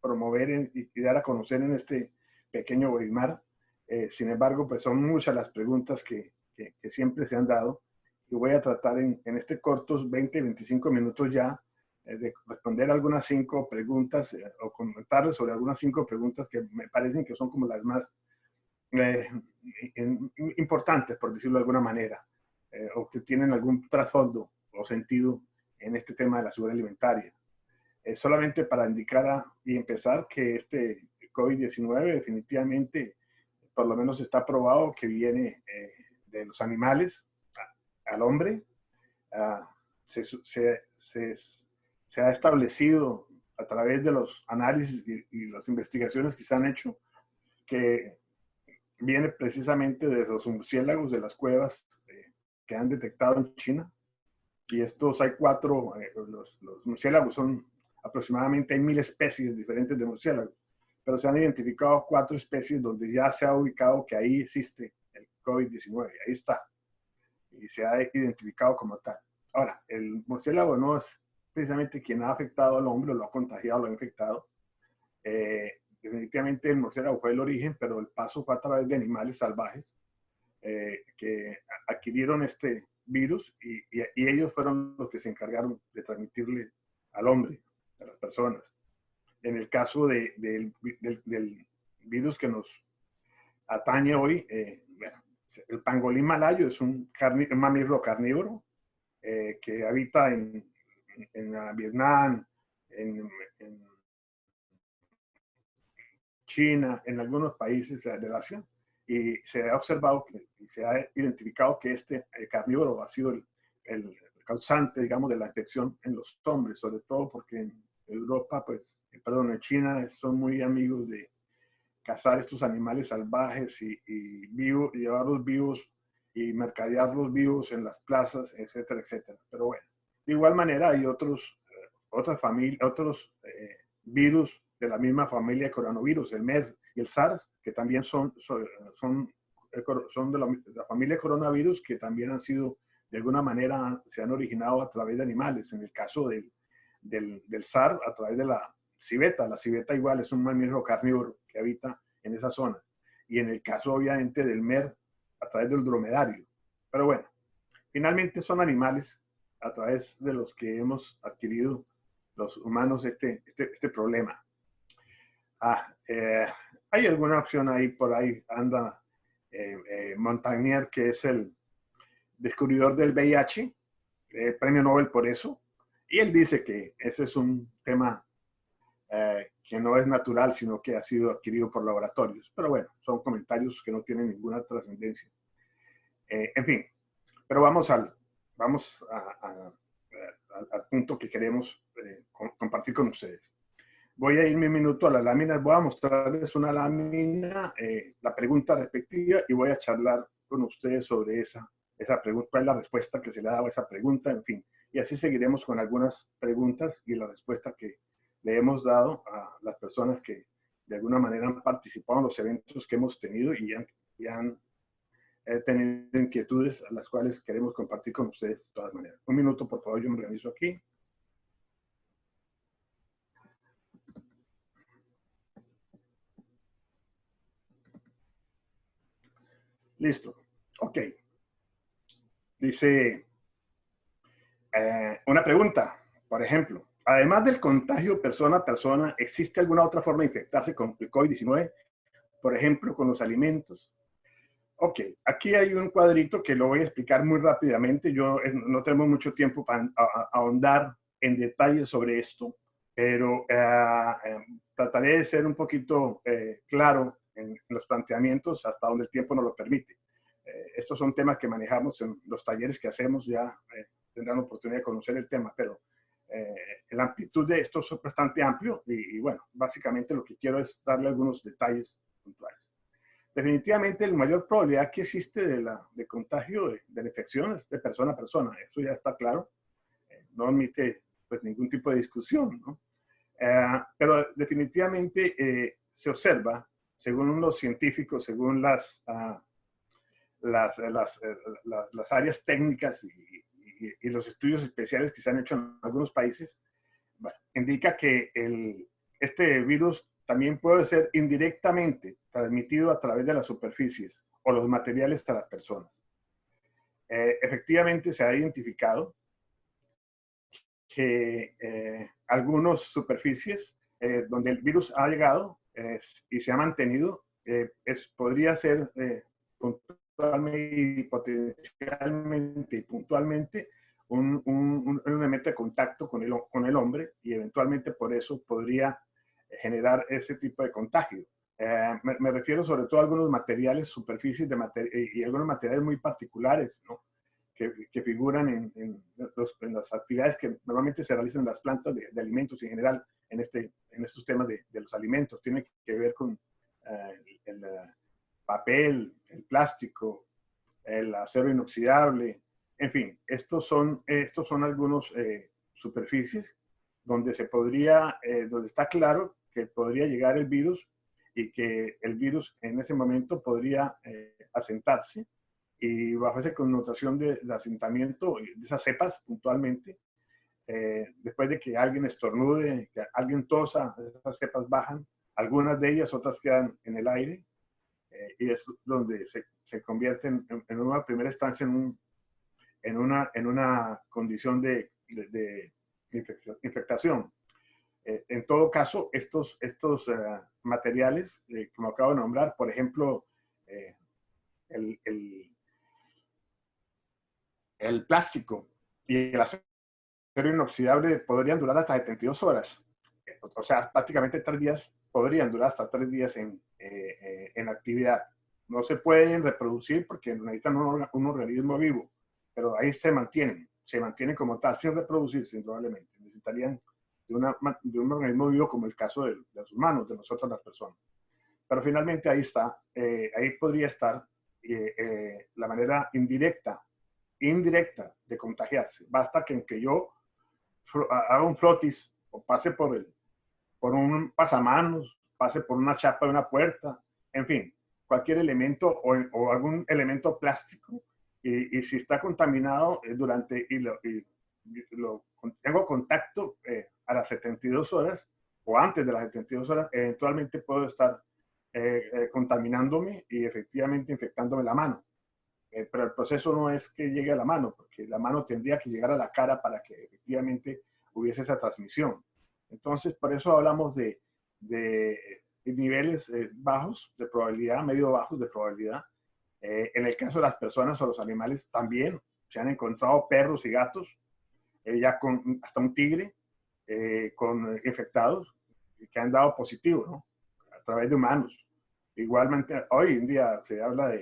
promover y dar a conocer en este pequeño webinar. Sin embargo, pues son muchas las preguntas que siempre se han dado y voy a tratar en este cortos 20-25 minutos ya de responder algunas 5 preguntas o comentarles sobre algunas 5 preguntas que me parecen que son como las más importantes, por decirlo de alguna manera, o que tienen algún trasfondo o sentido en este tema de la seguridad alimentaria. Solamente para indicar y empezar que este COVID-19 definitivamente, por lo menos está probado que viene de los animales al hombre. Se ha establecido a través de los análisis y las investigaciones que se han hecho que viene precisamente de los murciélagos de las cuevas que han detectado en China. Y estos hay 4, los murciélagos son aproximadamente, hay 1000 especies diferentes de murciélagos, pero se han identificado 4 especies donde ya se ha ubicado que ahí existe el COVID-19, ahí está, y se ha identificado como tal. Ahora, el murciélago no es precisamente quien ha afectado al hombre, lo ha contagiado, lo ha infectado. Definitivamente el murciélago fue el origen, pero el paso fue a través de animales salvajes que adquirieron este virus y ellos fueron los que se encargaron de transmitirle al hombre, a las personas. En el caso del virus que nos atañe hoy, bueno, el pangolín malayo es un mamífero carnívoro que habita en Vietnam, en China, en algunos países del Asia, y se ha observado y se ha identificado que este carnívoro ha sido el causante, digamos, de la infección en los hombres, sobre todo porque en Europa, pues, en China son muy amigos de cazar estos animales salvajes y llevarlos vivos y mercadearlos vivos en las plazas, etcétera, etcétera. Pero bueno, de igual manera hay otros virus de la misma familia de coronavirus, el MERS y el SARS, que también son de la familia de coronavirus, que también han sido, de alguna manera, se han originado a través de animales. En el caso del SARS, a través de la civeta. La civeta igual es un mamífero carnívoro que habita en esa zona. Y en el caso, obviamente, del MERS, a través del dromedario. Pero bueno, finalmente son animales a través de los que hemos adquirido los humanos este problema. Hay alguna opción ahí, por ahí anda Montagnier, que es el descubridor del VIH, premio Nobel por eso, y él dice que ese es un tema que no es natural, sino que ha sido adquirido por laboratorios. Pero bueno, son comentarios que no tienen ninguna trascendencia. En fin, pero vamos al punto que queremos compartir con ustedes. Voy a irme un minuto a las láminas, voy a mostrarles una lámina, la pregunta respectiva, y voy a charlar con ustedes sobre esa pregunta, cuál es la respuesta que se le ha dado a esa pregunta, en fin. Y así seguiremos con algunas preguntas y la respuesta que le hemos dado a las personas que de alguna manera han participado en los eventos que hemos tenido y han tenido inquietudes a las cuales queremos compartir con ustedes de todas maneras. Un minuto, por favor, yo me organizo aquí. Listo. Ok. Dice una pregunta, por ejemplo, además del contagio persona a persona, ¿existe alguna otra forma de infectarse con el COVID-19? Por ejemplo, con los alimentos. Ok, aquí hay un cuadrito que lo voy a explicar muy rápidamente. Yo no tenemos mucho tiempo para ahondar en detalles sobre esto, pero trataré de ser un poquito claro en los planteamientos hasta donde el tiempo nos lo permite. Estos son temas que manejamos en los talleres que hacemos, ya tendrán oportunidad de conocer el tema, pero la amplitud de esto es bastante amplio y bueno, básicamente lo que quiero es darle algunos detalles puntuales. Definitivamente la mayor probabilidad que existe de contagio de la infección es de persona a persona, eso ya está claro, no admite pues ningún tipo de discusión, ¿no? Pero definitivamente se observa, según los científicos, según las áreas técnicas y los estudios especiales que se han hecho en algunos países, bueno, indica que el este virus también puede ser indirectamente transmitido a través de las superficies o los materiales a las personas. Efectivamente se ha identificado que algunas superficies donde el virus ha llegado y se ha mantenido, podría ser puntualmente y potencialmente y puntualmente un elemento de contacto con el hombre, y eventualmente por eso podría generar ese tipo de contagio. Me refiero sobre todo a algunos materiales, superficies y algunos materiales muy particulares, ¿no? que figuran en las actividades que normalmente se realizan en las plantas de alimentos en general, en estos temas de los alimentos. Tiene que ver con el papel, el plástico, el acero inoxidable, en fin, estos son algunos superficies donde donde está claro que podría llegar el virus y que el virus en ese momento podría asentarse, y bajo esa connotación de asentamiento de esas cepas puntualmente, después de que alguien estornude, que alguien tosa, esas cepas bajan, algunas de ellas, otras quedan en el aire, y es donde se convierten en una primera instancia en una condición de infectación. En todo caso, estos materiales, como acabo de nombrar, por ejemplo, el plástico y el acero inoxidable podrían durar hasta 72 horas. O sea, prácticamente 3 días, podrían durar hasta 3 días en actividad. No se pueden reproducir porque necesitan un organismo vivo, pero ahí se mantienen como tal, sin reproducirse probablemente. Necesitarían de un organismo vivo, como el caso de los humanos, de nosotros las personas. Pero finalmente ahí está, ahí podría estar la manera indirecta de contagiarse. Basta que yo haga un frotis o pase por un pasamanos, pase por una chapa de una puerta, en fin, cualquier elemento o algún elemento plástico, y si está contaminado tengo contacto a las 72 horas o antes de las 72 horas, eventualmente puedo estar contaminándome y efectivamente infectándome la mano. Pero el proceso no es que llegue a la mano, porque la mano tendría que llegar a la cara para que efectivamente hubiese esa transmisión. Entonces, por eso hablamos de niveles bajos de probabilidad, medio bajos de probabilidad. En el caso de las personas o los animales también se han encontrado perros y gatos, ya con hasta un tigre, con infectados que han dado positivo, ¿no? A través de humanos. Igualmente, hoy en día se habla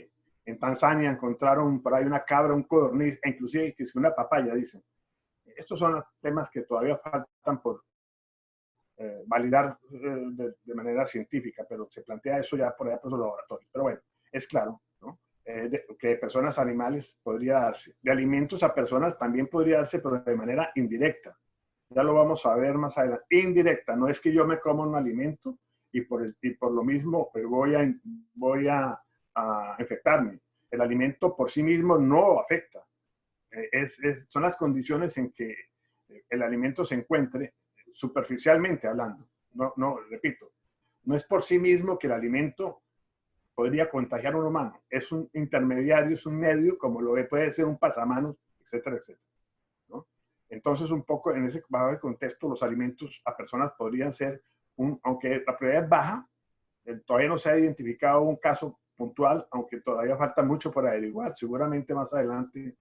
en Tanzania encontraron por ahí una cabra, un codorniz, e inclusive que es una papaya, dicen. Estos son temas que todavía faltan por validar de manera científica, pero se plantea eso ya por allá por los laboratorios. Pero bueno, es claro, ¿no? Que de personas a animales podría darse. De alimentos a personas también podría darse, pero de manera indirecta. Ya lo vamos a ver más adelante. Indirecta, no es que yo me como un alimento y por lo mismo voy a infectarme. El alimento por sí mismo no afecta. Son las condiciones en que el alimento se encuentre superficialmente hablando. No, repito, no es por sí mismo que el alimento podría contagiar a un humano. Es un intermediario, es un medio, como puede ser un pasamanos, etcétera, etcétera, ¿no? Entonces, un poco en ese contexto, los alimentos a personas podrían ser, aunque la probabilidad es baja, todavía no se ha identificado un caso puntual, aunque todavía falta mucho por averiguar. Seguramente más adelante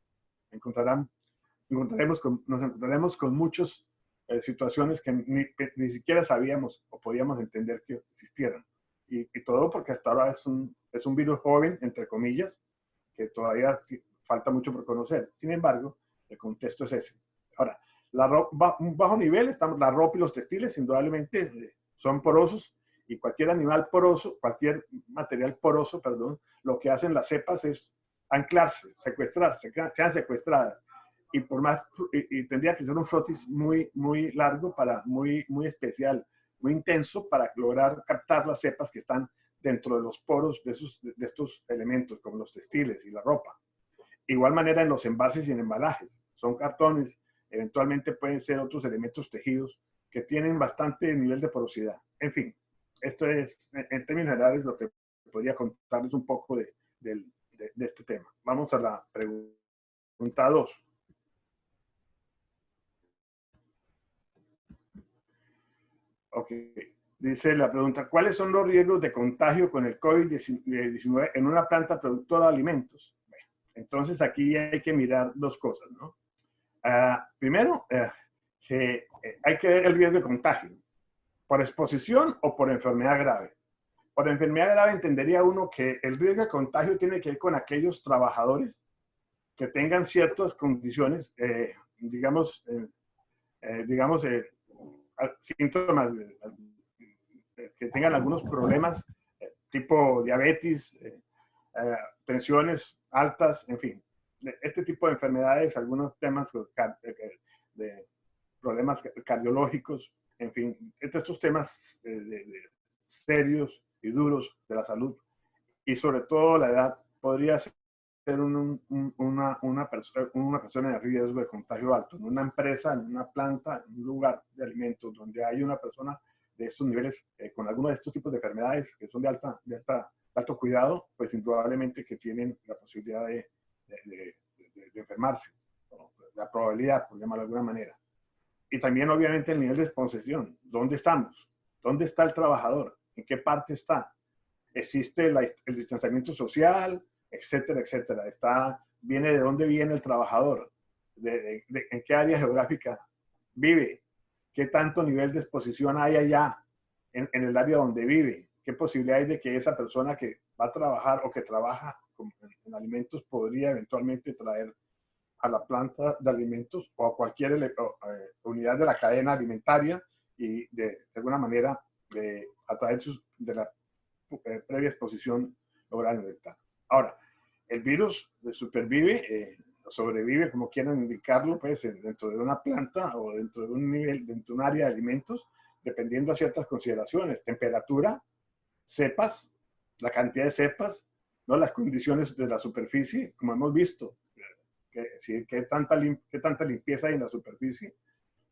nos encontraremos con muchas situaciones que ni siquiera sabíamos o podíamos entender que existieran. Y todo porque hasta ahora es un virus joven, entre comillas, que todavía falta mucho por conocer. Sin embargo, el contexto es ese. Ahora, un bajo nivel, la ropa y los textiles, indudablemente son porosos, y cualquier animal poroso, cualquier material poroso, perdón, lo que hacen las cepas es anclarse, secuestrarse, sean secuestradas. Y tendría que ser un frotis muy largo, muy especial, muy intenso, para lograr captar las cepas que están dentro de los poros de estos elementos, como los textiles y la ropa. Igual manera en los envases y en embalajes. Son cartones, eventualmente pueden ser otros elementos tejidos que tienen bastante nivel de porosidad. En fin, esto es, en términos generales, lo que podría contarles un poco de este tema. Vamos a la pregunta 2. Ok. Dice la pregunta, ¿cuáles son los riesgos de contagio con el COVID-19 en una planta productora de alimentos? Bueno, entonces aquí hay que mirar dos cosas, ¿no? Primero, que hay que ver el riesgo de contagio, por exposición o por enfermedad grave. Por enfermedad grave entendería uno que el riesgo de contagio tiene que ver con aquellos trabajadores que tengan ciertas condiciones, digamos, síntomas, que tengan algunos problemas, tipo diabetes, tensiones altas, en fin. Este tipo de enfermedades, algunos temas de problemas cardiológicos, en fin, estos temas serios y duros de la salud. Y sobre todo la edad podría ser una persona de riesgo de contagio alto, en una empresa, en una planta, en un lugar de alimentos donde hay una persona de estos niveles, con algunos de estos tipos de enfermedades que son de alto cuidado, pues indudablemente que tienen la posibilidad de enfermarse, ¿no? La probabilidad, por llamarlo de alguna manera. Y también obviamente el nivel de exposición, ¿dónde estamos? ¿Dónde está el trabajador? ¿En qué parte está? ¿Existe el distanciamiento social? Etcétera, etcétera. Viene de dónde viene el trabajador, en qué área geográfica vive, qué tanto nivel de exposición hay allá en el área donde vive, qué posibilidad hay de que esa persona que va a trabajar o que trabaja en alimentos podría eventualmente traer a la planta de alimentos o a cualquier unidad de la cadena alimentaria y de alguna manera a través de la previa exposición lograr infectar. Ahora, el virus supervive, sobrevive, como quieran indicarlo, pues dentro de una planta o dentro de un nivel, dentro de un área de alimentos, dependiendo de ciertas consideraciones, temperatura, cepas, la cantidad de cepas, ¿no? Las condiciones de la superficie, como hemos visto, qué tanta limpieza hay en la superficie,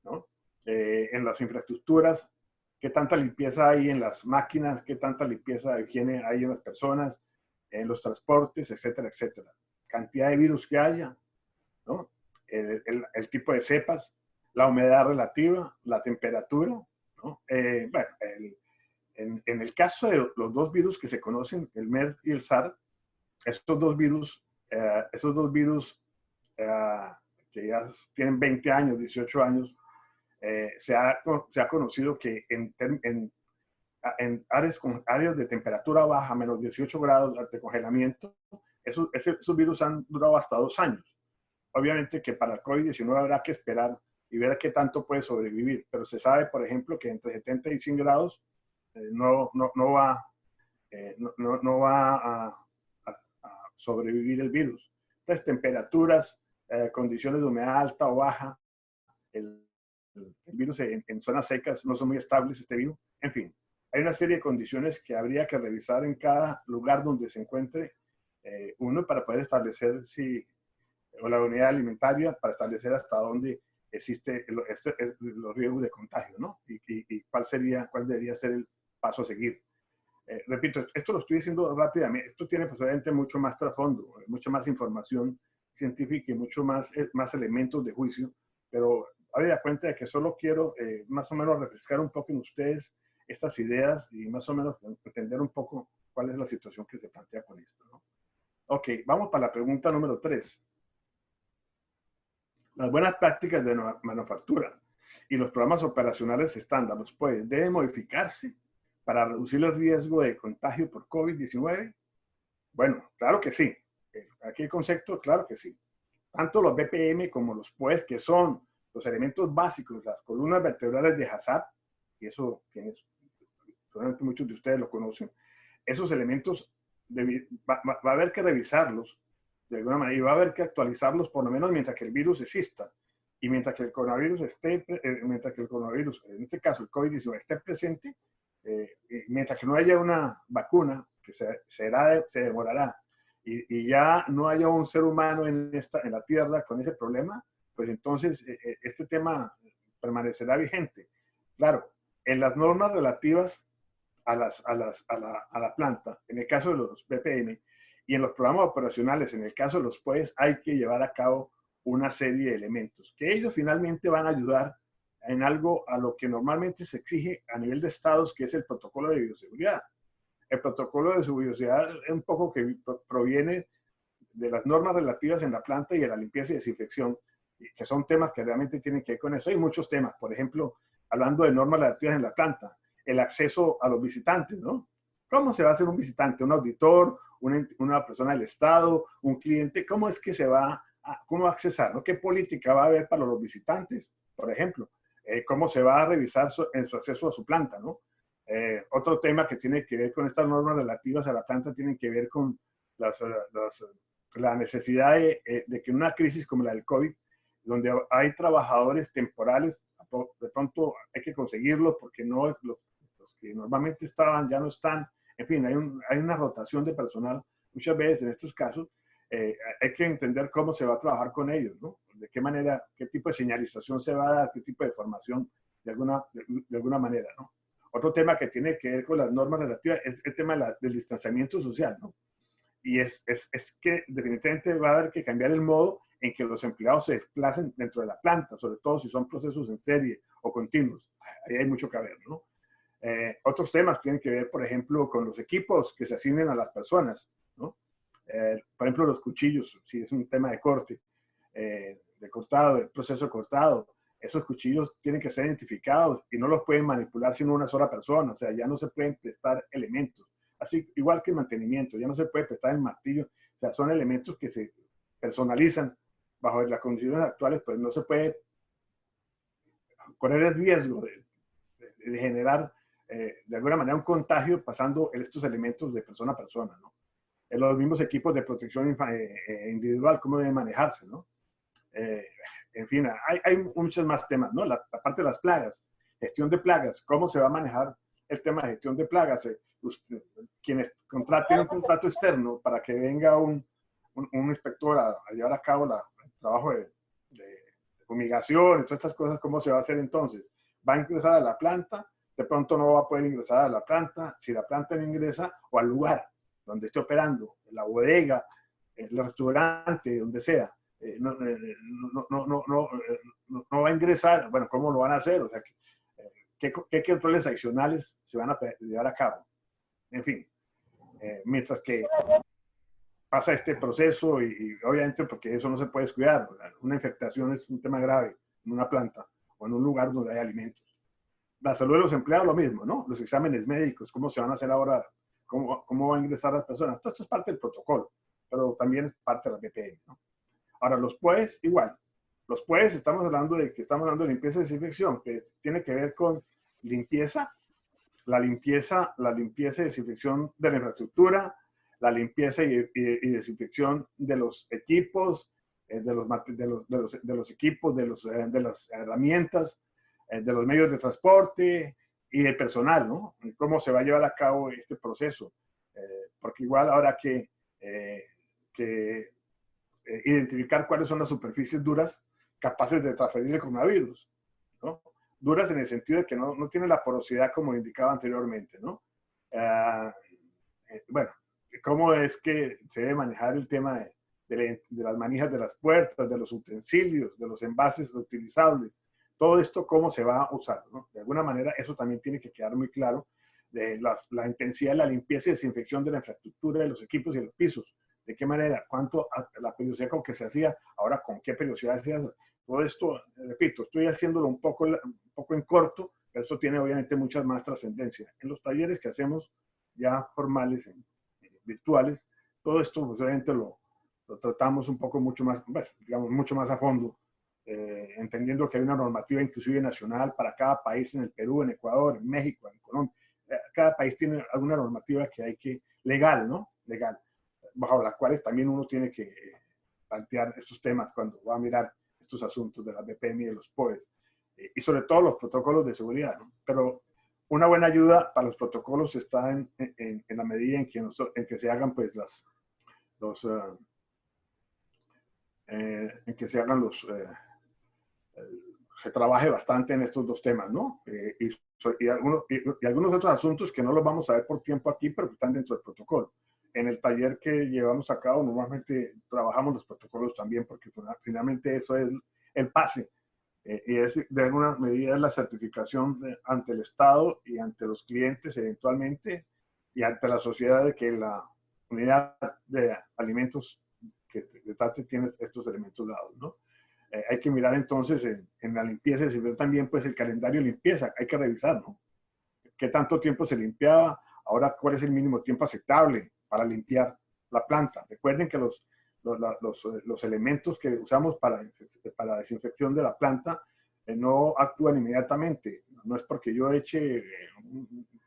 ¿no? En las infraestructuras, qué tanta limpieza hay en las máquinas, qué tanta limpieza de higiene hay en las personas, en los transportes, etcétera, etcétera. Cantidad de virus que haya, ¿no? El tipo de cepas, la humedad relativa, la temperatura, ¿no? Bueno, en el caso de los dos virus que se conocen, el MERS y el SARS, estos dos virus que ya tienen 20 años, 18 años, se ha conocido que en áreas de temperatura baja, menos 18 grados de congelamiento, esos virus han durado hasta 2 años. Obviamente que para el COVID-19 habrá que esperar y ver qué tanto puede sobrevivir, pero se sabe, por ejemplo, que entre 70 y 100 grados no va a sobrevivir el virus. Entonces, temperaturas, condiciones de humedad alta o baja, el virus en zonas secas no son muy estables, este virus. En fin, hay una serie de condiciones que habría que revisar en cada lugar donde se encuentre uno para poder establecer o la unidad alimentaria, para establecer hasta dónde existe los riesgos de contagio, ¿no? Y cuál debería ser el paso a seguir. Repito, esto lo estoy diciendo rápidamente, esto tiene posiblemente mucho más trasfondo, mucha más información científica y mucho más elementos de juicio, pero habría cuenta de que solo quiero más o menos refrescar un poco en ustedes estas ideas y más o menos entender un poco cuál es la situación que se plantea con esto, ¿no? Ok, vamos para la pregunta número 3. Las buenas prácticas de manufactura y los programas operacionales estándar deben modificarse para reducir el riesgo de contagio por COVID-19. Bueno, claro que sí. Aquí el concepto, claro que sí. Tanto los BPM como los POEs, que son los elementos básicos, las columnas vertebrales de HACCP, y eso probablemente muchos de ustedes lo conocen, esos elementos va a haber que revisarlos de alguna manera y va a haber que actualizarlos por lo menos mientras que el virus exista y mientras que el coronavirus en este caso el COVID-19 esté presente, mientras que no haya una vacuna, que se demorará, y ya no haya un ser humano en la Tierra con ese problema, pues entonces este tema permanecerá vigente. Claro, en las normas relativas a la planta, en el caso de los BPM, y en los programas operacionales, en el caso de los POEs, hay que llevar a cabo una serie de elementos que ellos finalmente van a ayudar en algo a lo que normalmente se exige a nivel de estados, que es el protocolo de bioseguridad. El protocolo de bioseguridad es un poco que proviene de las normas relativas en la planta y de la limpieza y desinfección, que son temas que realmente tienen que ver con eso. Hay muchos temas, por ejemplo, hablando de normas relativas en la planta, el acceso a los visitantes, ¿no? ¿Cómo se va a hacer un visitante? ¿Un auditor? ¿Una persona del Estado? ¿Un cliente? ¿Cómo es que se va cómo va a accesar? ¿No? ¿Qué política va a haber para los visitantes, por ejemplo? ¿Cómo se va a revisar en su acceso a su planta, ¿no? Otro tema que tiene que ver con estas normas relativas a la planta tienen que ver con la necesidad de que en una crisis como la del COVID, donde hay trabajadores temporales, de pronto hay que conseguirlos porque no los que normalmente estaban ya no están. En fin, hay una rotación de personal muchas veces en estos casos. Hay que entender cómo se va a trabajar con ellos, ¿no? De qué manera, qué tipo de señalización se va a dar, qué tipo de formación de alguna manera, ¿no? Otro tema que tiene que ver con las normas relativas es el tema del distanciamiento social, ¿no? Y es que definitivamente va a haber que cambiar el modo en que los empleados se desplacen dentro de la planta, sobre todo si son procesos en serie o continuos. Ahí hay mucho que ver, ¿no? Otros temas tienen que ver, por ejemplo, con los equipos que se asignen a las personas, ¿no? Por ejemplo, los cuchillos, si es un tema de corte, de cortado, de proceso de cortado, esos cuchillos tienen que ser identificados y no los pueden manipular sino una sola persona, o sea, ya no se pueden prestar elementos. Así, igual que el mantenimiento, ya no se puede prestar el martillo, o sea, son elementos que se personalizan bajo las condiciones actuales, pues no se puede correr el riesgo de generar de alguna manera un contagio pasando estos elementos de persona a persona, ¿no? En los mismos equipos de protección individual, cómo deben manejarse, ¿no? En fin, hay muchos más temas, ¿no? La parte de las plagas, gestión de plagas, cómo se va a manejar el tema de gestión de plagas. Quienes tienen un contrato externo para que venga un inspector a llevar a cabo el trabajo de fumigación y todas estas cosas, ¿cómo se va a hacer entonces? ¿Va a ingresar a la planta? De pronto no va a poder ingresar a la planta, si la planta no ingresa, o al lugar donde esté operando, en la bodega, en el restaurante, donde sea. No va a ingresar. Bueno, ¿cómo lo van a hacer? O sea, ¿qué controles adicionales se van a llevar a cabo? En fin, mientras que pasa este proceso y obviamente porque eso no se puede descuidar. Una infectación es un tema grave en una planta o en un lugar donde hay alimentos. La salud de los empleados, lo mismo, ¿no? Los exámenes médicos, cómo se van a hacer ahora, cómo van a ingresar las personas. Todo esto es parte del protocolo, pero también es parte de la BPM, ¿no? Ahora, los POEs, igual. Los POEs, estamos hablando de limpieza y desinfección, que tiene que ver con limpieza, la limpieza y desinfección de la infraestructura, la limpieza y desinfección de los equipos, de los equipos, de las herramientas, de los medios de transporte y del personal, ¿no? Cómo se va a llevar a cabo este proceso. Porque igual habrá que identificar cuáles son las superficies duras capaces de transferir el coronavirus, ¿no? Duras en el sentido de que no tienen la porosidad como indicaba anteriormente, ¿no? Bueno, cómo es que se debe manejar el tema de las manijas de las puertas, de los utensilios, de los envases reutilizables, todo esto cómo se va a usar, ¿no? De alguna manera eso también tiene que quedar muy claro de la intensidad de la limpieza y desinfección de la infraestructura, de los equipos y de los pisos. ¿De qué manera? ¿Cuánto la periodicidad con que se hacía? Ahora, ¿con qué periodicidad se hace? Todo esto, repito, estoy haciéndolo un poco en corto, pero esto tiene obviamente muchas más trascendencia. En los talleres que hacemos ya formales, virtuales, todo esto pues, obviamente lo tratamos un poco mucho más, pues, digamos, mucho más a fondo, entendiendo que hay una normativa inclusive nacional para cada país, en el Perú, en Ecuador, en México, en Colombia. Cada país tiene alguna normativa que hay que, legal, ¿no? Legal, bajo las cuales también uno tiene que plantear estos temas cuando va a mirar estos asuntos de la BPM y de los POEs, y sobre todo los protocolos de seguridad, ¿no? Pero una buena ayuda para los protocolos está en la medida en que se hagan pues en que se hagan se trabaje bastante en estos dos temas, ¿no? Y y algunos otros asuntos que no los vamos a ver por tiempo aquí, pero que están dentro del protocolo. En el taller que llevamos a cabo, normalmente trabajamos los protocolos también, porque finalmente eso es el pase. Y es de alguna medida la certificación ante el Estado y ante los clientes eventualmente, y ante la sociedad de que la unidad de alimentos que trate tiene estos elementos dados, ¿no? Hay que mirar entonces en la limpieza, y también pues el calendario de limpieza, hay que revisar, ¿no? ¿Qué tanto tiempo se limpiaba? Ahora, ¿cuál es el mínimo tiempo aceptable para limpiar la planta? Recuerden que los elementos que usamos para desinfección de la planta no actúan inmediatamente. No es porque yo eche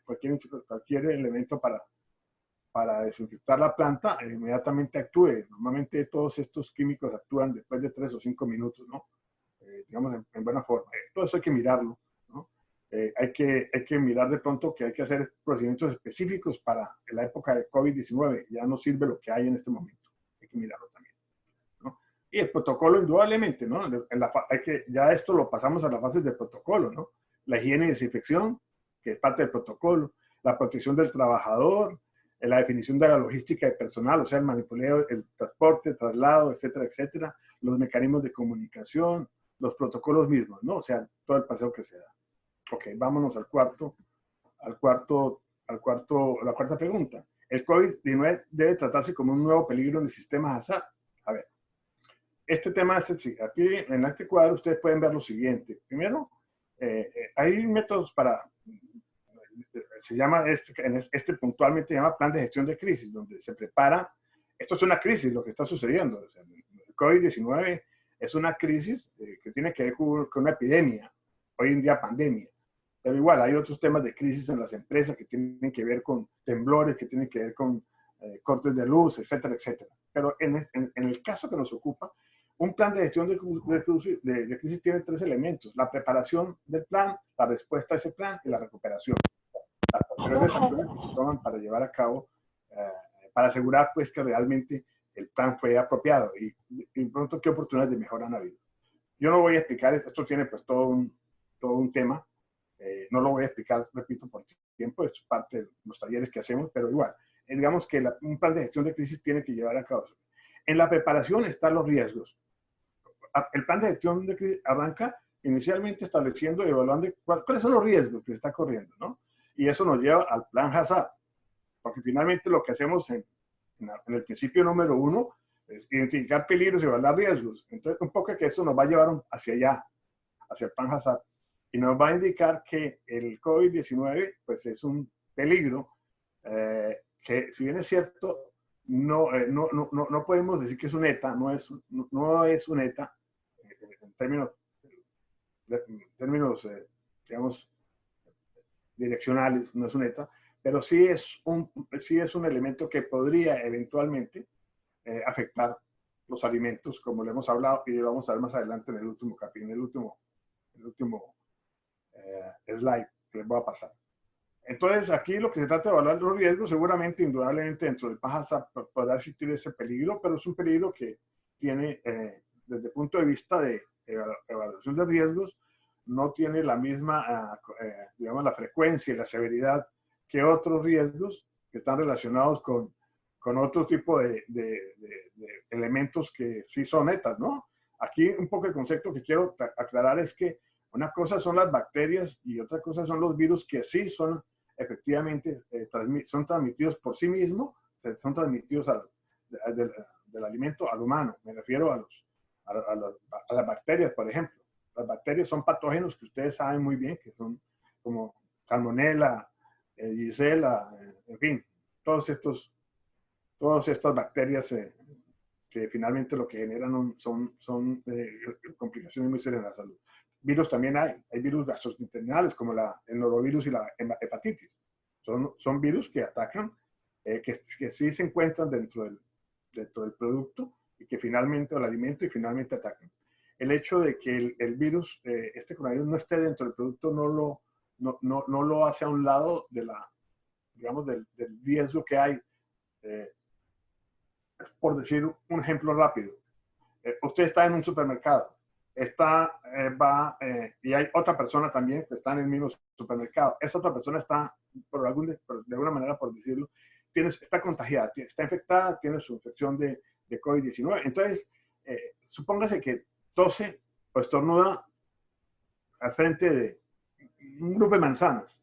cualquier elemento para desinfectar la planta, inmediatamente actúe. Normalmente todos estos químicos actúan después de 3 o 5 minutos, ¿no? Digamos, en buena forma. Todo eso hay que mirarlo, ¿no? Hay que mirar de pronto que hay que hacer procedimientos específicos para la época de COVID-19. Ya no sirve lo que hay en este momento. Hay que mirarlo también, ¿no? Y el protocolo, indudablemente, ¿no? Ya esto lo pasamos a las fases del protocolo, ¿no? La higiene y desinfección, que es parte del protocolo, la protección del trabajador, la definición de la logística de personal, o sea, el manipuleo, el transporte, traslado, etcétera, etcétera, los mecanismos de comunicación, los protocolos mismos, ¿no? O sea, todo el paseo que se da. Ok, vámonos la cuarta pregunta. ¿El COVID-19 debe tratarse como un nuevo peligro en el sistema HACCP? A ver, este tema es sencillo. Aquí en este cuadro ustedes pueden ver lo siguiente. Primero, hay métodos para, se llama, este puntualmente se llama plan de gestión de crisis, donde se prepara, esto es una crisis lo que está sucediendo. O sea, el COVID-19 es una crisis que tiene que ver con una epidemia, hoy en día pandemia. Pero igual hay otros temas de crisis en las empresas que tienen que ver con temblores, que tienen que ver con cortes de luz, etcétera, etcétera. Pero en el caso que nos ocupa, un plan de gestión de crisis tiene 3 elementos: la preparación del plan, la respuesta a ese plan y la recuperación. Las posteriores acciones que se toman para llevar a cabo, para asegurar pues que realmente el plan fue apropiado y pronto qué oportunidades de mejora han habido. Yo no voy a explicar, esto tiene pues todo un tema, no lo voy a explicar, repito, por tiempo, es parte de los talleres que hacemos, pero igual, digamos que un plan de gestión de crisis tiene que llevar a cabo. En la preparación están los riesgos. El plan de gestión de crisis arranca inicialmente estableciendo y evaluando cuáles son los riesgos que se está corriendo, ¿no? Y eso nos lleva al plan HACCP, porque finalmente lo que hacemos en el principio número 1 es identificar peligros y evaluar riesgos. Entonces, un poco que eso nos va a llevar hacia allá, hacia el plan HACCP, y nos va a indicar que el COVID-19 pues es un peligro que, si bien es cierto, no podemos decir que es un ETA, no es un ETA en términos digamos, direccionales, no es un ETA, pero sí es un elemento que podría eventualmente afectar los alimentos, como lo hemos hablado y lo vamos a ver más adelante en el último capítulo, en el último slide que les voy a pasar. Entonces, aquí lo que se trata de evaluar los riesgos, seguramente, indudablemente, dentro del PAJASA podrá existir ese peligro, pero es un peligro que tiene, desde el punto de vista de evaluación de riesgos, no tiene la misma, digamos, la frecuencia y la severidad que otros riesgos que están relacionados con otro tipo de elementos que sí son netas, ¿no? Aquí un poco el concepto que quiero aclarar es que una cosa son las bacterias y otra cosa son los virus que sí son efectivamente son transmitidos por sí mismos, son transmitidos del alimento al humano. Me refiero a las bacterias, por ejemplo. Las bacterias son patógenos que ustedes saben muy bien, que son como Salmonella, Gisela, en fin, todas estas bacterias que finalmente lo que generan son complicaciones muy serias en la salud. Virus también hay virus gastrointestinales como el norovirus y la hepatitis. Son virus que atacan, que sí se encuentran dentro del producto y que finalmente, el alimento, y finalmente atacan. El hecho de que el virus, este coronavirus, no esté dentro del producto no lo hace a un lado digamos, del riesgo que hay. Por decir un ejemplo rápido, usted está en un supermercado y hay otra persona también que está en el mismo supermercado. Esa otra persona está, de alguna manera, por decirlo, está contagiada, está infectada, tiene su infección de COVID-19. Entonces, supóngase que tose o estornuda al frente de un grupo de manzanas.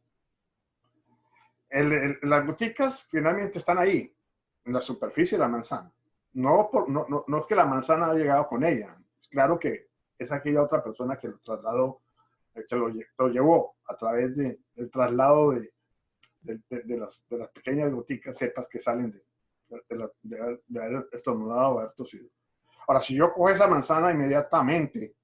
Las goticas finalmente están ahí, en la superficie de la manzana. No es que la manzana haya llegado con ella. Claro que es aquella otra persona que lo trasladó, que lo llevó a través del traslado de las pequeñas goticas, cepas que salen de haber estornudado o haber tosido. Ahora, si yo cojo esa manzana inmediatamente,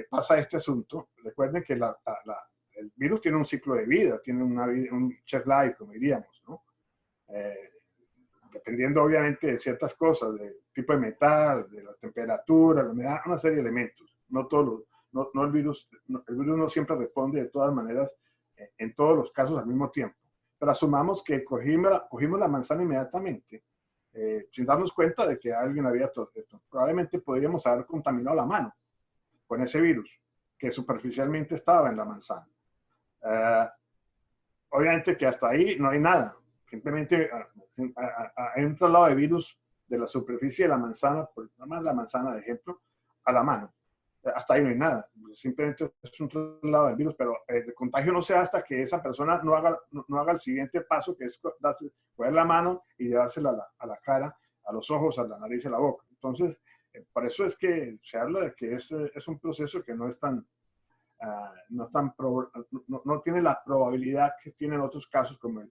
pasa este asunto. Recuerden que el virus tiene un ciclo de vida, tiene un shelf life, como diríamos, ¿no? Dependiendo obviamente de ciertas cosas, del tipo de metal, de la temperatura, la humedad, una serie de elementos. No el virus no siempre responde de todas maneras en todos los casos al mismo tiempo. Pero asumamos que cogimos la manzana inmediatamente, sin darnos cuenta de que alguien había tosido. Probablemente podríamos haber contaminado la mano con ese virus que superficialmente estaba en la manzana. Obviamente que hasta ahí no hay nada. Simplemente hay un traslado de virus de la superficie de la manzana, por nada más la manzana de ejemplo, a la mano. Hasta ahí no hay nada. Simplemente es un traslado de virus, pero el contagio no se da hasta que esa persona no haga el siguiente paso, que es coger la mano y llevársela a la cara, a los ojos, a la nariz y a la boca. Entonces, por eso es que se habla de que es un proceso que no es tan, no tiene la probabilidad que tienen otros casos como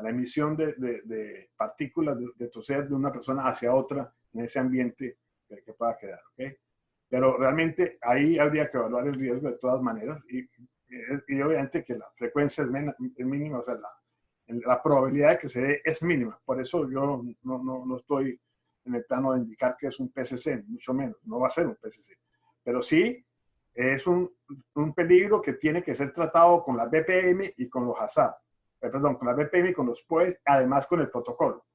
la emisión de partículas de toser de una persona hacia otra en ese ambiente que pueda quedar. ¿Okay? Pero realmente ahí habría que evaluar el riesgo de todas maneras y obviamente que la frecuencia es mínima, o sea, la probabilidad de que se dé es mínima. Por eso yo no estoy en el plano de indicar que es un PCC, mucho menos, no va a ser un PCC. Pero sí es un peligro que tiene que ser tratado con la BPM y con los HACCP. Perdón, con la BPM y con los POEs, además con el protocolo.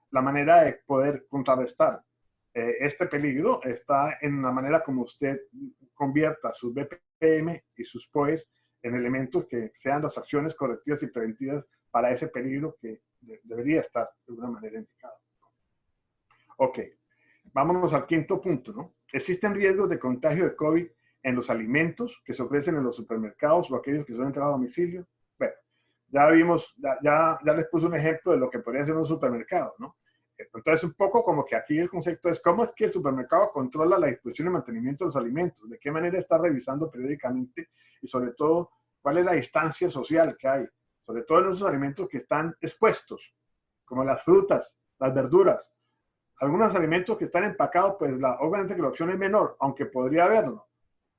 La manera de poder contrarrestar este peligro está en la manera como usted convierta sus BPM y sus POEs en elementos que sean las acciones correctivas y preventivas para ese peligro que debería estar de alguna manera indicado. Ok, vámonos al quinto punto, ¿no? ¿Existen riesgos de contagio de COVID en los alimentos que se ofrecen en los supermercados o aquellos que son entregados a domicilio? Bueno, ya vimos, ya les puse un ejemplo de lo que podría ser un supermercado, ¿no? Entonces, un poco como que aquí el concepto es cómo es que el supermercado controla la disposición y mantenimiento de los alimentos, de qué manera está revisando periódicamente y sobre todo, cuál es la distancia social que hay, sobre todo en esos alimentos que están expuestos, como las frutas, las verduras. Algunos alimentos que están empacados, pues obviamente que la opción es menor, aunque podría haberlo.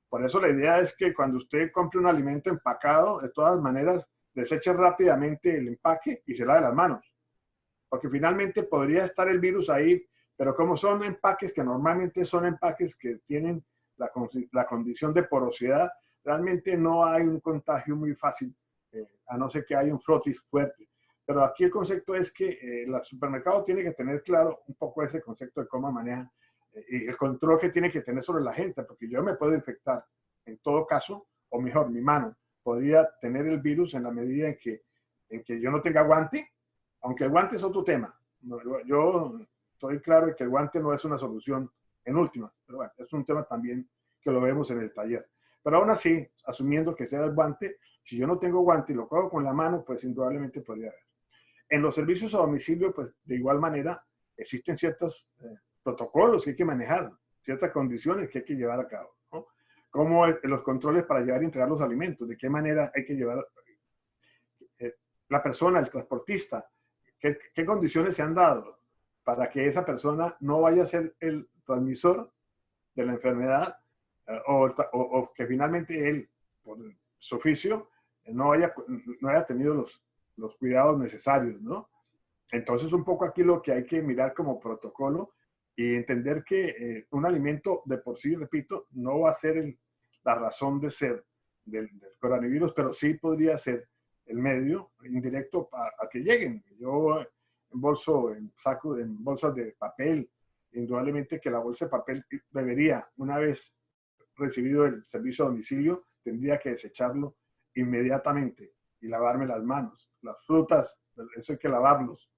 Por eso la idea es que cuando usted compre un alimento empacado, de todas maneras, deseche rápidamente el empaque y se lave las manos. Porque finalmente podría estar el virus ahí, pero como son empaques que normalmente son empaques que tienen la condición de porosidad, realmente no hay un contagio muy fácil, a no ser que haya un frotis fuerte. Pero aquí el concepto es que el supermercado tiene que tener claro un poco ese concepto de cómo maneja y el control que tiene que tener sobre la gente, porque yo me puedo infectar en todo caso, o mejor, mi mano podría tener el virus en la medida en que yo no tenga guante, aunque el guante es otro tema. Yo estoy claro de que el guante no es una solución en última, pero bueno, es un tema también que lo vemos en el taller. Pero aún así, asumiendo que sea el guante, si yo no tengo guante y lo cojo con la mano, pues indudablemente podría haber. En los servicios a domicilio, pues de igual manera, existen ciertos protocolos que hay que manejar, ciertas condiciones que hay que llevar a cabo, ¿no? Como los controles para llevar y entregar los alimentos, de qué manera hay que llevar la persona, el transportista, qué condiciones se han dado para que esa persona no vaya a ser el transmisor de la enfermedad o que finalmente él, por su oficio, no haya tenido los cuidados necesarios, ¿no? Entonces, un poco aquí lo que hay que mirar como protocolo y entender que un alimento de por sí, repito, no va a ser la razón de ser del coronavirus, pero sí podría ser el medio indirecto a que lleguen. Yo saco en bolsas de papel indudablemente que la bolsa de papel debería, una vez recibido el servicio a domicilio, tendría que desecharlo inmediatamente y lavarme las manos. Las frutas, eso hay que lavarlos,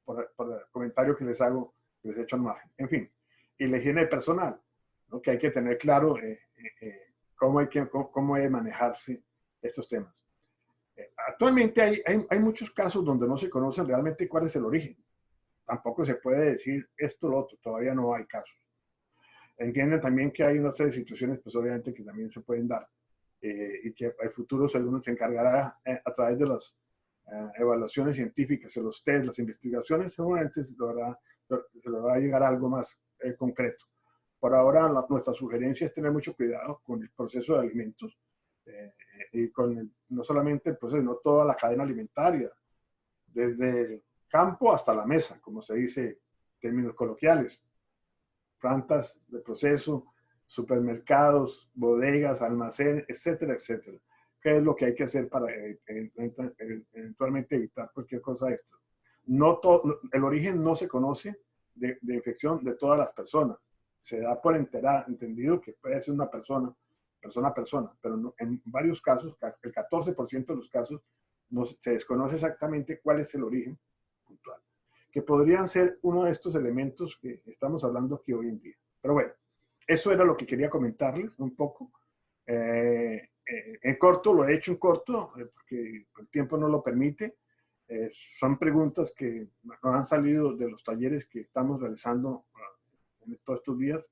por el comentario que les hago, que les echo al margen. En fin, y la higiene personal, ¿no? Que hay que tener claro cómo hay manejarse estos temas. Actualmente hay muchos casos donde no se conoce realmente cuál es el origen. Tampoco se puede decir esto o lo otro, todavía no hay casos. Entienden también que hay una serie de situaciones, pues obviamente que también se pueden dar y que el futuro se encargará a través de las evaluaciones científicas, de los test, las investigaciones, seguramente se logrará llegar a algo más concreto. Por ahora, nuestra sugerencia es tener mucho cuidado con el proceso de alimentos y con no solamente el proceso, sino toda la cadena alimentaria, desde el campo hasta la mesa, como se dice en términos coloquiales. Plantas de proceso, supermercados, bodegas, almacenes, etcétera, etcétera. ¿Qué es lo que hay que hacer para eventualmente evitar cualquier cosa de esto? No el origen no se conoce de infección de todas las personas. Se da por entendido que puede ser una persona a persona, pero no, en varios casos, el 14% de los casos, se desconoce exactamente cuál es el origen puntual, que podrían ser uno de estos elementos que estamos hablando aquí hoy en día. Pero bueno, eso era lo que quería comentarles un poco. En corto, lo he hecho en corto, porque el tiempo no lo permite. Son preguntas que nos han salido de los talleres que estamos realizando en todos estos días.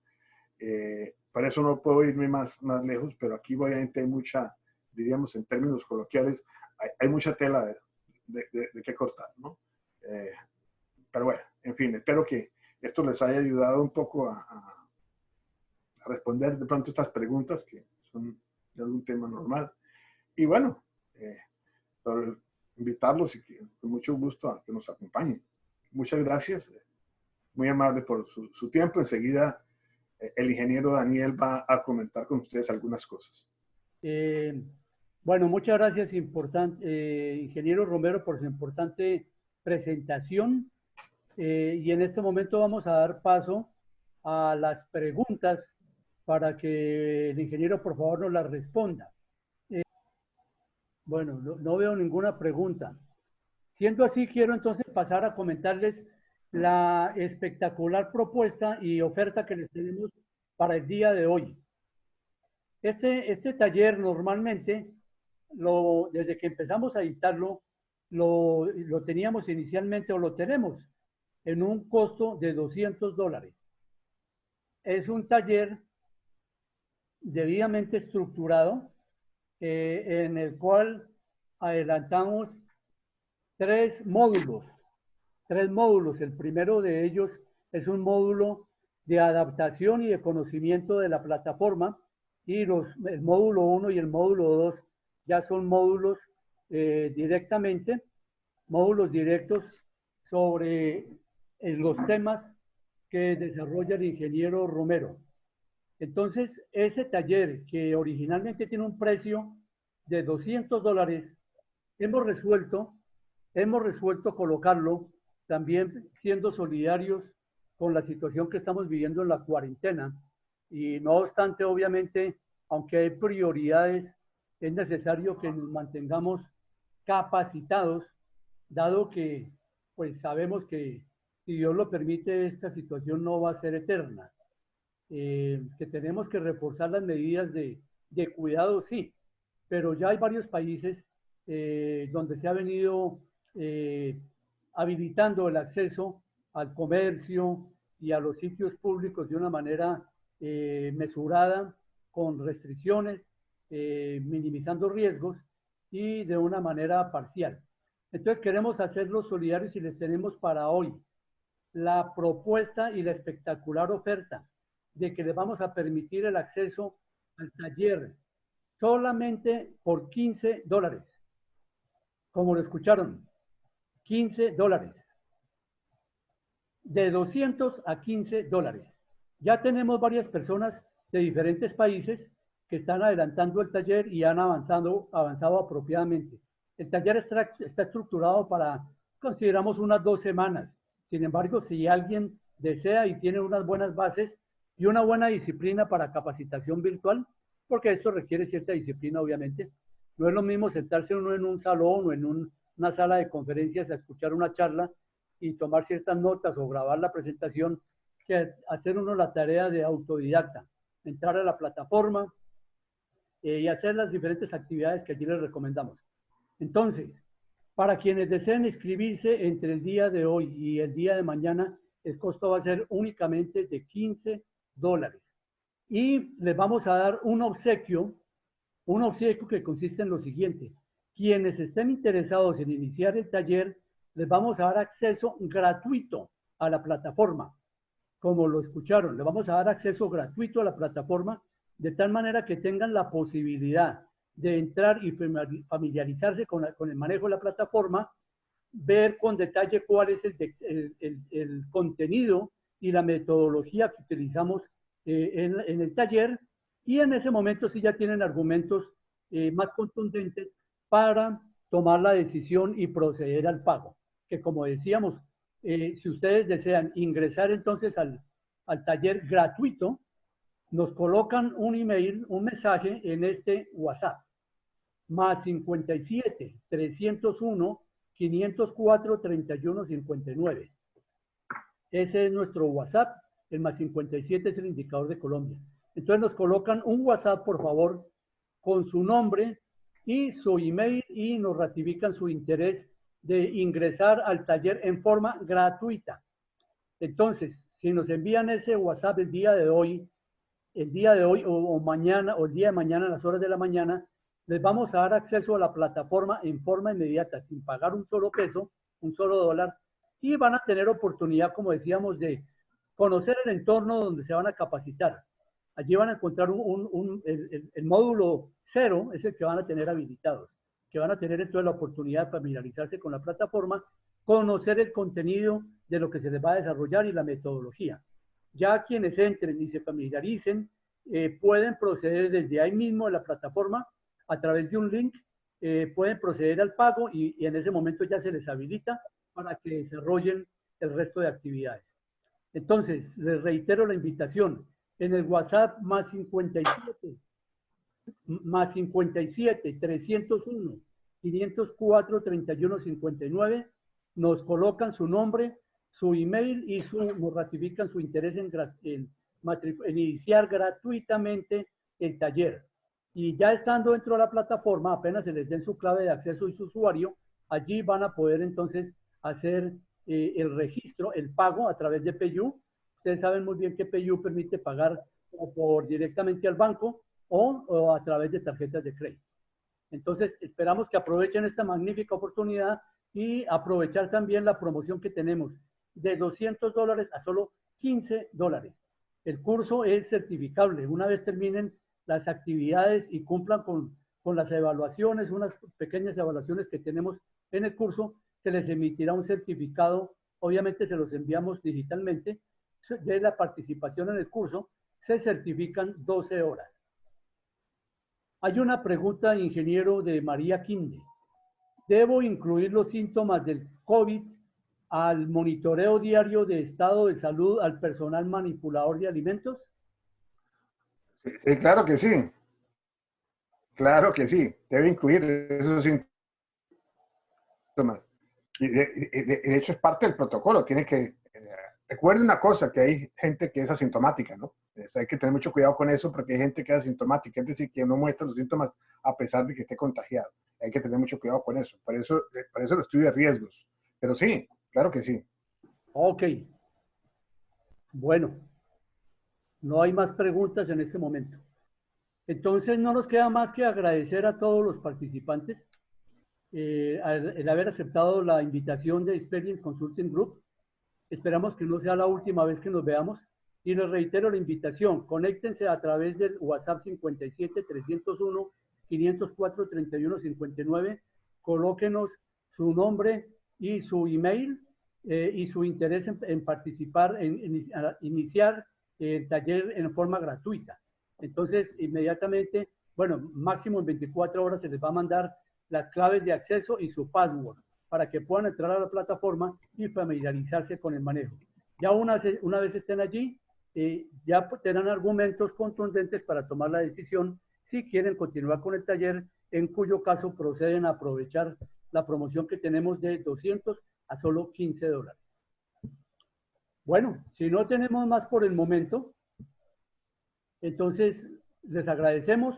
Para eso no puedo irme más lejos, pero aquí obviamente hay mucha, diríamos en términos coloquiales, hay mucha tela de qué cortar, ¿no? Pero bueno, en fin, espero que esto les haya ayudado un poco a responder de pronto estas preguntas que son de algún tema normal. Y bueno, por invitarlos y con mucho gusto a que nos acompañen. Muchas gracias, muy amable por su tiempo. Enseguida el ingeniero Daniel va a comentar con ustedes algunas cosas. Bueno, muchas gracias, ingeniero Romero, por su importante presentación. Y en este momento vamos a dar paso a las preguntas para que el ingeniero, por favor, nos las responda. Bueno, no veo ninguna pregunta. Siendo así, quiero entonces pasar a comentarles la espectacular propuesta y oferta que les tenemos para el día de hoy. Este taller normalmente, desde que empezamos a editarlo, lo teníamos inicialmente o lo tenemos en un costo de $200. Es un taller debidamente estructurado en el cual adelantamos tres módulos. El primero de ellos es un módulo de adaptación y de conocimiento de la plataforma, y el módulo 1 y el módulo 2 ya son módulos módulos directos sobre los temas que desarrolla el ingeniero Romero. Entonces, ese taller que originalmente tiene un precio de $200, hemos resuelto colocarlo también siendo solidarios con la situación que estamos viviendo en la cuarentena. Y no obstante, obviamente, aunque hay prioridades, es necesario que nos mantengamos capacitados, dado que pues sabemos que, si Dios lo permite, esta situación no va a ser eterna. Que tenemos que reforzar las medidas de cuidado, sí, pero ya hay varios países donde se ha venido habilitando el acceso al comercio y a los sitios públicos de una manera mesurada, con restricciones, minimizando riesgos y de una manera parcial. Entonces queremos hacerlos solidarios y les tenemos para hoy la propuesta y la espectacular oferta de que les vamos a permitir el acceso al taller solamente por $15. Como lo escucharon, $15. De 200 a $15. Ya tenemos varias personas de diferentes países que están adelantando el taller y han avanzado apropiadamente. El taller está estructurado para, consideramos, unas 2 semanas. Sin embargo, si alguien desea y tiene unas buenas bases y una buena disciplina para capacitación virtual, porque esto requiere cierta disciplina, obviamente. No es lo mismo sentarse uno en un salón o en una sala de conferencias a escuchar una charla y tomar ciertas notas o grabar la presentación, que hacer uno la tarea de autodidacta, entrar a la plataforma y hacer las diferentes actividades que allí les recomendamos. Entonces, para quienes deseen inscribirse entre el día de hoy y el día de mañana, el costo va a ser únicamente de $15. Y les vamos a dar un obsequio que consiste en lo siguiente. Quienes estén interesados en iniciar el taller, les vamos a dar acceso gratuito a la plataforma. Como lo escucharon, les vamos a dar acceso gratuito a la plataforma de tal manera que tengan la posibilidad de entrar y familiarizarse con el manejo de la plataforma, ver con detalle cuál es el contenido y la metodología que utilizamos en el taller, y en ese momento sí ya tienen argumentos más contundentes para tomar la decisión y proceder al pago. Que como decíamos, si ustedes desean ingresar entonces al taller gratuito, nos colocan un email, un mensaje en este WhatsApp, más 57 301 504 31 59. Ese es nuestro WhatsApp, el más 57 es el indicador de Colombia. Entonces nos colocan un WhatsApp, por favor, con su nombre y su email y nos ratifican su interés de ingresar al taller en forma gratuita. Entonces, si nos envían ese WhatsApp el día de hoy o mañana o el día de mañana a las horas de la mañana, les vamos a dar acceso a la plataforma en forma inmediata, sin pagar un solo peso, un solo dólar, y van a tener oportunidad, como decíamos, de conocer el entorno donde se van a capacitar. Allí van a encontrar el módulo 0, es el que van a tener habilitados, que van a tener entonces la oportunidad de familiarizarse con la plataforma, conocer el contenido de lo que se les va a desarrollar y la metodología. Ya quienes entren y se familiaricen pueden proceder desde ahí mismo en la plataforma a través de un link, pueden proceder al pago y en ese momento ya se les habilita para que desarrollen el resto de actividades. Entonces, les reitero la invitación. En el WhatsApp más 57 301 504 31 59 nos colocan su nombre, su email y nos ratifican su interés en iniciar gratuitamente el taller. Y ya estando dentro de la plataforma, apenas se les den su clave de acceso y su usuario, allí van a poder entonces hacer el registro, el pago a través de PayU. Ustedes saben muy bien que PayU permite pagar directamente al banco o a través de tarjetas de crédito. Entonces, esperamos que aprovechen esta magnífica oportunidad y aprovechar también la promoción que tenemos de $200 a solo $15. El curso es certificable. Una vez terminen las actividades y cumplan con las evaluaciones, unas pequeñas evaluaciones que tenemos en el curso, se les emitirá un certificado. Obviamente se los enviamos digitalmente de la participación en el curso. Se certifican 12 horas. Hay una pregunta, ingeniero, de María Quinde. ¿Debo incluir los síntomas del COVID al monitoreo diario de estado de salud al personal manipulador de alimentos? Sí, claro que sí. Claro que sí. Debe incluir esos síntomas. Y de hecho es parte del protocolo. Tiene que... recuerde una cosa, que hay gente que es asintomática, ¿no? Hay que tener mucho cuidado con eso porque hay gente que es asintomática, es decir, que no muestra los síntomas a pesar de que esté contagiado. Hay que tener mucho cuidado con eso. Por eso el estudio de riesgos. Pero sí, claro que sí. Ok. Bueno, no hay más preguntas en este momento. Entonces no nos queda más que agradecer a todos los participantes el haber aceptado la invitación de Experience Consulting Group. Esperamos que no sea la última vez que nos veamos. Y les reitero la invitación, conéctense a través del WhatsApp 57 301 504 31 59, colóquenos su nombre y su email y su interés en participar, en iniciar el taller en forma gratuita. Entonces, inmediatamente, bueno, máximo en 24 horas se les va a mandar las claves de acceso y su password para que puedan entrar a la plataforma y familiarizarse con el manejo. Ya una vez estén allí, ya tendrán argumentos contundentes para tomar la decisión si quieren continuar con el taller, en cuyo caso proceden a aprovechar la promoción que tenemos de 200 a solo $15. Bueno, si no tenemos más por el momento, entonces les agradecemos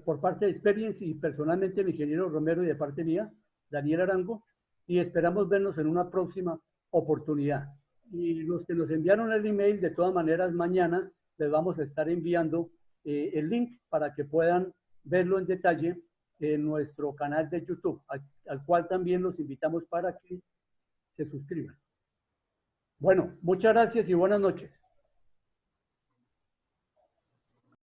por parte de Experience y personalmente el ingeniero Romero y de parte mía, Daniel Arango, y esperamos vernos en una próxima oportunidad. Y los que nos enviaron el email, de todas maneras, mañana les vamos a estar enviando el link para que puedan verlo en detalle en nuestro canal de YouTube, al cual también los invitamos para que se suscriban. Bueno, muchas gracias y buenas noches.